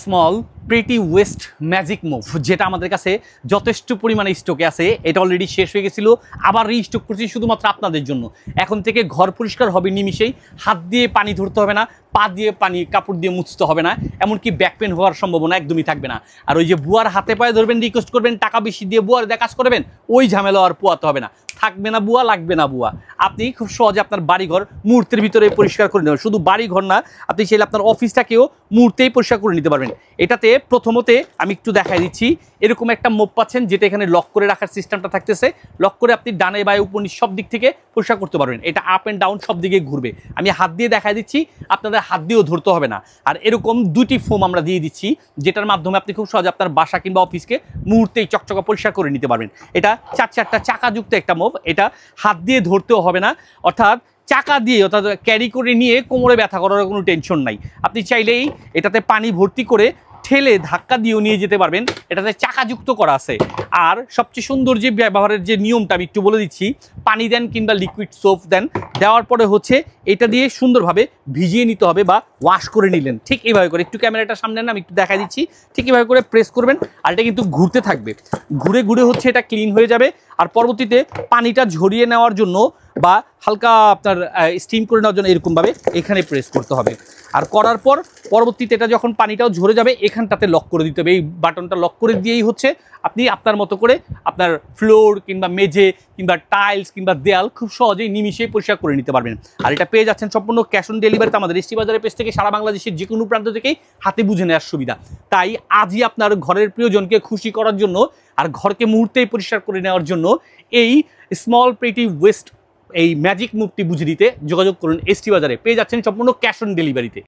Small pretty West magic move যেটা আমাদের কাছে যথেষ্ট পরিমাণে স্টকে আছে। এটা অলরেডি শেষ হয়ে গেছিল, আবার রিস্টক করছি শুধুমাত্র আপনাদের জন্য। এখন থেকে ঘর পরিষ্কার হবে নিমিষেই, হাত দিয়ে পানি ধরতে হবে না, পা দিয়ে পানি কাপড় দিয়ে মুছতে হবে না, এমনকি ব্যাক পেন হওয়ার সম্ভাবনা একদমই থাকবে না। আর ওই যে বুয়ার হাতে পায়ে ধরবেন, রিকোয়েস্ট করবেন, টাকা বেশি দিয়ে বুয়ার দিয়ে কাজ করবেন, ওই ঝামেলা আর পোয়াতে হবে না, থাকবে না বুয়া, লাগবে না বুয়া। আপনি খুব সহজে আপনার বাড়িঘর মুহূর্তের ভিতরে পরিষ্কার করে নেবেন। শুধু বাড়িঘর না, আপনি চাইলে আপনার অফিসটাকেও মুহূর্তেই পরিষ্কার করে নিতে পারবেন। এটাতে প্রথমতে আমি একটু দেখাই দিচ্ছি, এরকম একটা মোপ পাচ্ছেন যেটা এখানে লক করে রাখার সিস্টেমটা থাকতেছে। লক করে আপনি ডানে বায়ে উপর নিচ সব দিক থেকে পরিষ্কার করতে পারবেন। এটা আপ অ্যান্ড ডাউন সব দিকে ঘুরবে। আমি হাত দিয়ে দেখাই দিচ্ছি, আপনাদের হাত দিয়েও ধরতে হবে না। আর এরকম দুটি ফোম আমরা দিয়ে দিচ্ছি, যেটার মাধ্যমে আপনি খুব সহজে আপনার বাসা কিংবা অফিসকে মুহূর্তেই চকচকা পরিষ্কার করে নিতে পারবেন। এটা চারটা চাকাযুক্ত একটা মোপ, এটা হাত দিয়ে ধরতেও হবে না, অর্থাৎ চাকা দিয়ে অর্থাৎ ক্যারি করে নিয়ে কোমরে ব্যথা করার কোনো টেনশন নাই। আপনি চাইলেই এটাতে পানি ভর্তি করে ঠেলে ধাক্কা দিয়েও নিয়ে যেতে পারবেন। এটাতে চাকাযুক্ত করা আছে। আর সবচেয়ে সুন্দর যে ব্যবহারের যে নিয়মটা আমি একটু বলে দিচ্ছি, পানি দেন কিংবা লিকুইড সোপ দেন, দেওয়ার পরে হচ্ছে এটা দিয়ে সুন্দরভাবে ভিজিয়ে নিতে হবে বা ওয়াশ করে নিলেন। ঠিক এইভাবে করে, একটু ক্যামেরাটা সামনে না, আমি একটু দেখাই দিচ্ছি, ঠিক এইভাবে করে প্রেস করবেন। আর এটা কিন্তু ঘুরতে থাকবে, ঘুরে ঘুরে হচ্ছে এটা ক্লিন হয়ে যাবে। আর পরবর্তীতে পানিটা ঝরিয়ে নেওয়ার জন্য বা হালকা আপনার স্টিম করে নেওয়ার জন্য এরকমভাবে এখানে প্রেস করতে হবে। আর করার পর পরবর্তীতে এটা যখন পানিটাও ঝরে যাবে, এখানটাতে লক করে দিতে হবে। এই বাটনটা লক করে দিয়েই হচ্ছে আপনি আপনার মতো করে আপনার ফ্লোর কিংবা মেঝে কিংবা টাইলস কিংবা দেয়াল খুব সহজেই নিমিশেই পরিষ্কার করে নিতে পারবেন। আর এটা পেয়ে যাচ্ছেন সম্পূর্ণ ক্যাশ অন ডেলিভারিতে আমাদের এসটি বাজারের পেজ থেকে। সারা বাংলাদেশের যে কোনো প্রান্ত থেকেই হাতে বুঝে নেওয়ার সুবিধা। তাই আজই আপনার ঘরের প্রিয়জনকে খুশি করার জন্য আর ঘরকে মুহূর্তেই পরিষ্কার করে নেওয়ার জন্য এই স্মল প্রিটি ওয়েস্ট এই ম্যাজিক মুভটি বুঝে দিতে যোগাযোগ করুন এসটি বাজারে। পেয়ে যাচ্ছেন সম্পূর্ণ ক্যাশ অন ডেলিভারিতে।